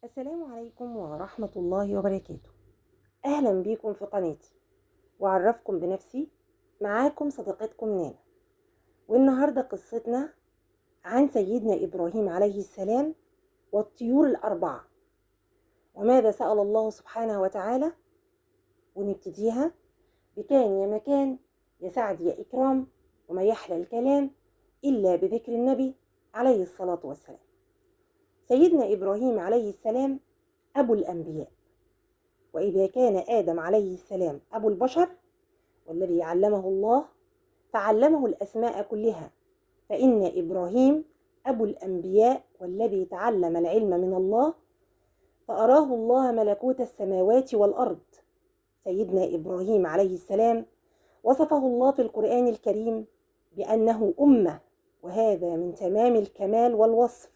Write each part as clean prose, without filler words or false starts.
السلام عليكم ورحمة الله وبركاته. أهلا بكم في قناتي وأعرفكم بنفسي. معاكم صديقتكم نانا، والنهاردة قصتنا عن سيدنا إبراهيم عليه السلام والطيور الأربعة وماذا سأل الله سبحانه وتعالى. ونبتديها بكان يا مكان يا سعد يا إكرام وما يحلى الكلام إلا بذكر النبي عليه الصلاة والسلام. سيدنا إبراهيم عليه السلام أبو الأنبياء، وإذا كان آدم عليه السلام أبو البشر والذي علمه الله فعلمه الأسماء كلها، فإن إبراهيم أبو الأنبياء والذي تعلم العلم من الله فأراه الله ملكوت السماوات والأرض. سيدنا إبراهيم عليه السلام وصفه الله في القرآن الكريم بأنه أمة، وهذا من تمام الكمال والوصف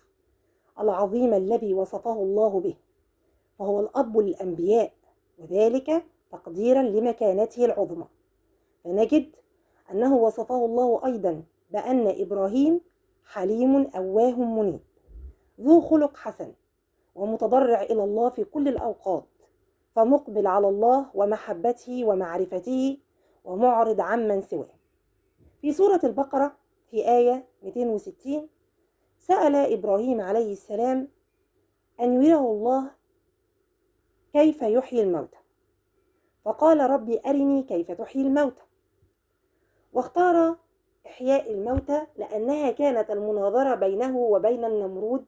العظيم الذي وصفه الله به، فهو الأب للأنبياء، وذلك تقديرا لمكانته العظمى. فنجد أنه وصفه الله أيضا بأن إبراهيم حليم أواه منيب ذو خلق حسن ومتضرع إلى الله في كل الأوقات، فمقبل على الله ومحبته ومعرفته ومعرض عمن سواه. في سورة البقرة في آية 260 سأل إبراهيم عليه السلام أن يريه الله كيف يحيي الموتى، فقال ربي أرني كيف تحيي الموتى. واختار إحياء الموتى لأنها كانت المناظرة بينه وبين النمرود،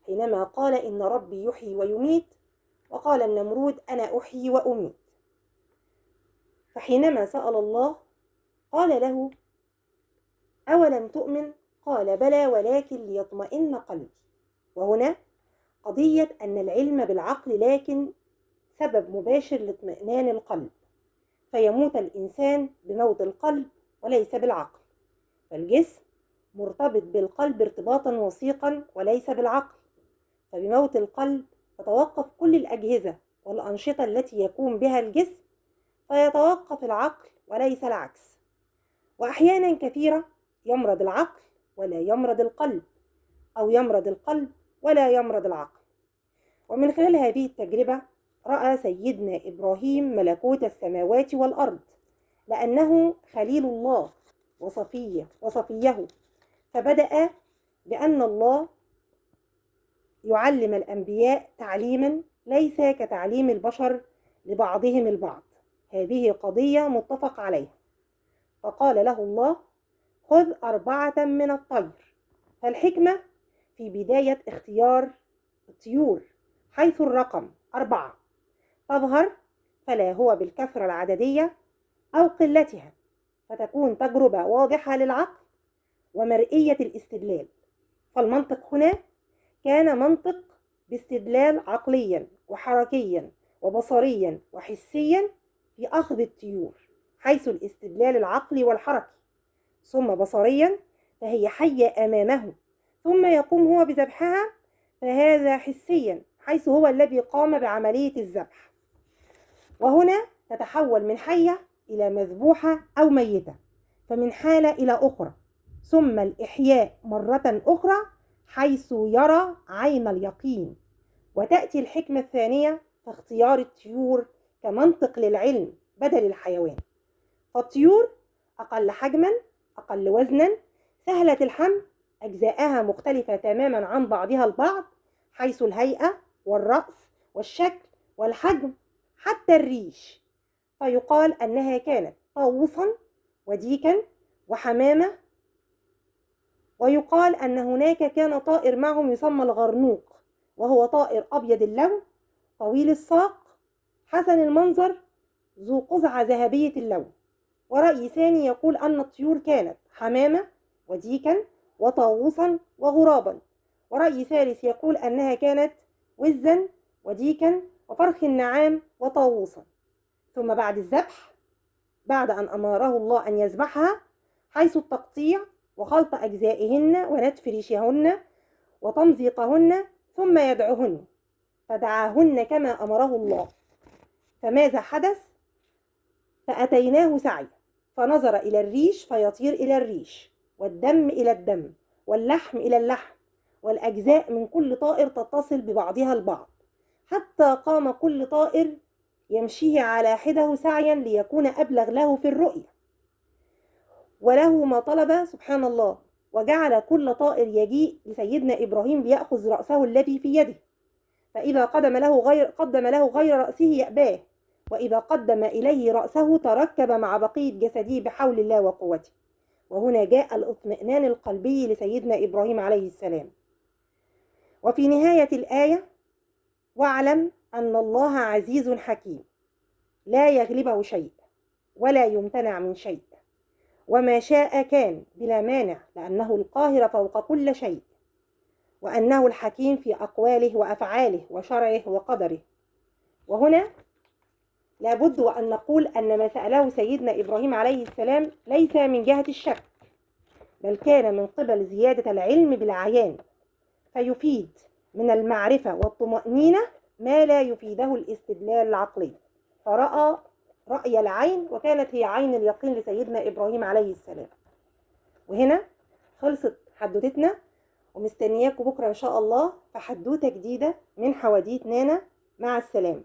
حينما قال إن ربي يحيي ويميت، وقال النمرود أنا أحيي وأميت. فحينما سأل الله قال له أولم تؤمن؟ قال بلى ولكن ليطمئن قلبي. وهنا قضية أن العلم بالعقل لكن سبب مباشر لاطمئنان القلب، فيموت الإنسان بموت القلب وليس بالعقل، فالجسم مرتبط بالقلب ارتباطا وثيقا وليس بالعقل، فبموت القلب تتوقف كل الأجهزة والأنشطة التي يقوم بها الجسم، فيتوقف العقل وليس العكس. وأحيانا كثيرة يمرض العقل ولا يمرض القلب، أو يمرض القلب ولا يمرض العقل. ومن خلال هذه التجربة رأى سيدنا إبراهيم ملكوت السماوات والأرض، لأنه خليل الله وصفيه، فبدأ بأن الله يعلم الأنبياء تعليما ليس كتعليم البشر لبعضهم البعض، هذه قضية متفق عليها. فقال له الله خذ 4 من الطير، فالحكمة في بداية اختيار الطيور حيث الرقم 4 تظهر، فلا هو بالكثرة العددية أو قلتها، فتكون تجربة واضحة للعقل ومرئية الاستدلال. فالمنطق هنا كان منطق باستدلال عقليا وحركيا وبصريا وحسيا في أخذ الطيور، حيث الاستدلال العقلي والحركي، ثم بصريا فهي حية أمامه، ثم يقوم هو بذبحها، فهذا حسيا حيث هو الذي قام بعملية الذبح. وهنا تتحول من حية إلى مذبوحة أو ميتة، فمن حالة إلى أخرى، ثم الإحياء مرة أخرى حيث يرى عين اليقين. وتأتي الحكمة الثانية في اختيار الطيور كمنطق للعلم بدل الحيوان، فالطيور أقل حجما أقل وزنا سهلة الحمل، أجزاءها مختلفة تماما عن بعضها البعض، حيث الهيئة والرأس والشكل والحجم حتى الريش، فيقال أنها كانت طاووسا وديكا وحمامة. ويقال أن هناك كان طائر معهم يسمى الغرنوق، وهو طائر أبيض اللون طويل الساق حسن المنظر ذو قزعة ذهبية اللون. ورأي ثاني يقول أن الطيور كانت حمامة وديكا وطاووسا وغرابا. ورأي ثالث يقول أنها كانت وزا وديكا وفرخ النعام وطاووسا. ثم بعد الذبح، بعد أن أمره الله أن يذبحها، حيث التقطيع وخلط أجزائهن ونتف ريشهن وتمزيقهن، ثم يدعوهن، فدعاهن كما أمره الله. فماذا حدث؟ فأتيناه سعيا، فنظر إلى الريش فيطير إلى الريش، والدم إلى الدم، واللحم إلى اللحم، والأجزاء من كل طائر تتصل ببعضها البعض، حتى قام كل طائر يمشيه على حده سعيا ليكون أبلغ له في الرؤية، وله ما طلب سبحان الله. وجعل كل طائر يجيء لسيدنا إبراهيم ليأخذ رأسه الذي في يده، فإذا قدم له غير رأسه يأباه، وإذا قدم إليه رأسه تركب مع بقية جسده بحول الله وقوته. وهنا جاء الاطمئنان القلبي لسيدنا إبراهيم عليه السلام. وفي نهاية الآية: واعلم أن الله عزيز حكيم لا يغلبه شيء ولا يمتنع من شيء، وما شاء كان بلا مانع، لأنه القاهر فوق كل شيء، وأنه الحكيم في أقواله وأفعاله وشرعه وقدره. وهنا لابد وأن نقول أن ما سأله سيدنا إبراهيم عليه السلام ليس من جهة الشك، بل كان من قبل زيادة العلم بالعيان، فيفيد من المعرفة والطمأنينة ما لا يفيده الاستدلال العقلي، فرأى رأي العين، وكانت هي عين اليقين لسيدنا إبراهيم عليه السلام. وهنا خلصت حدوتتنا، ومستنياكم بكرة إن شاء الله في حدوتة جديدة من حواديت نانا. مع السلامة.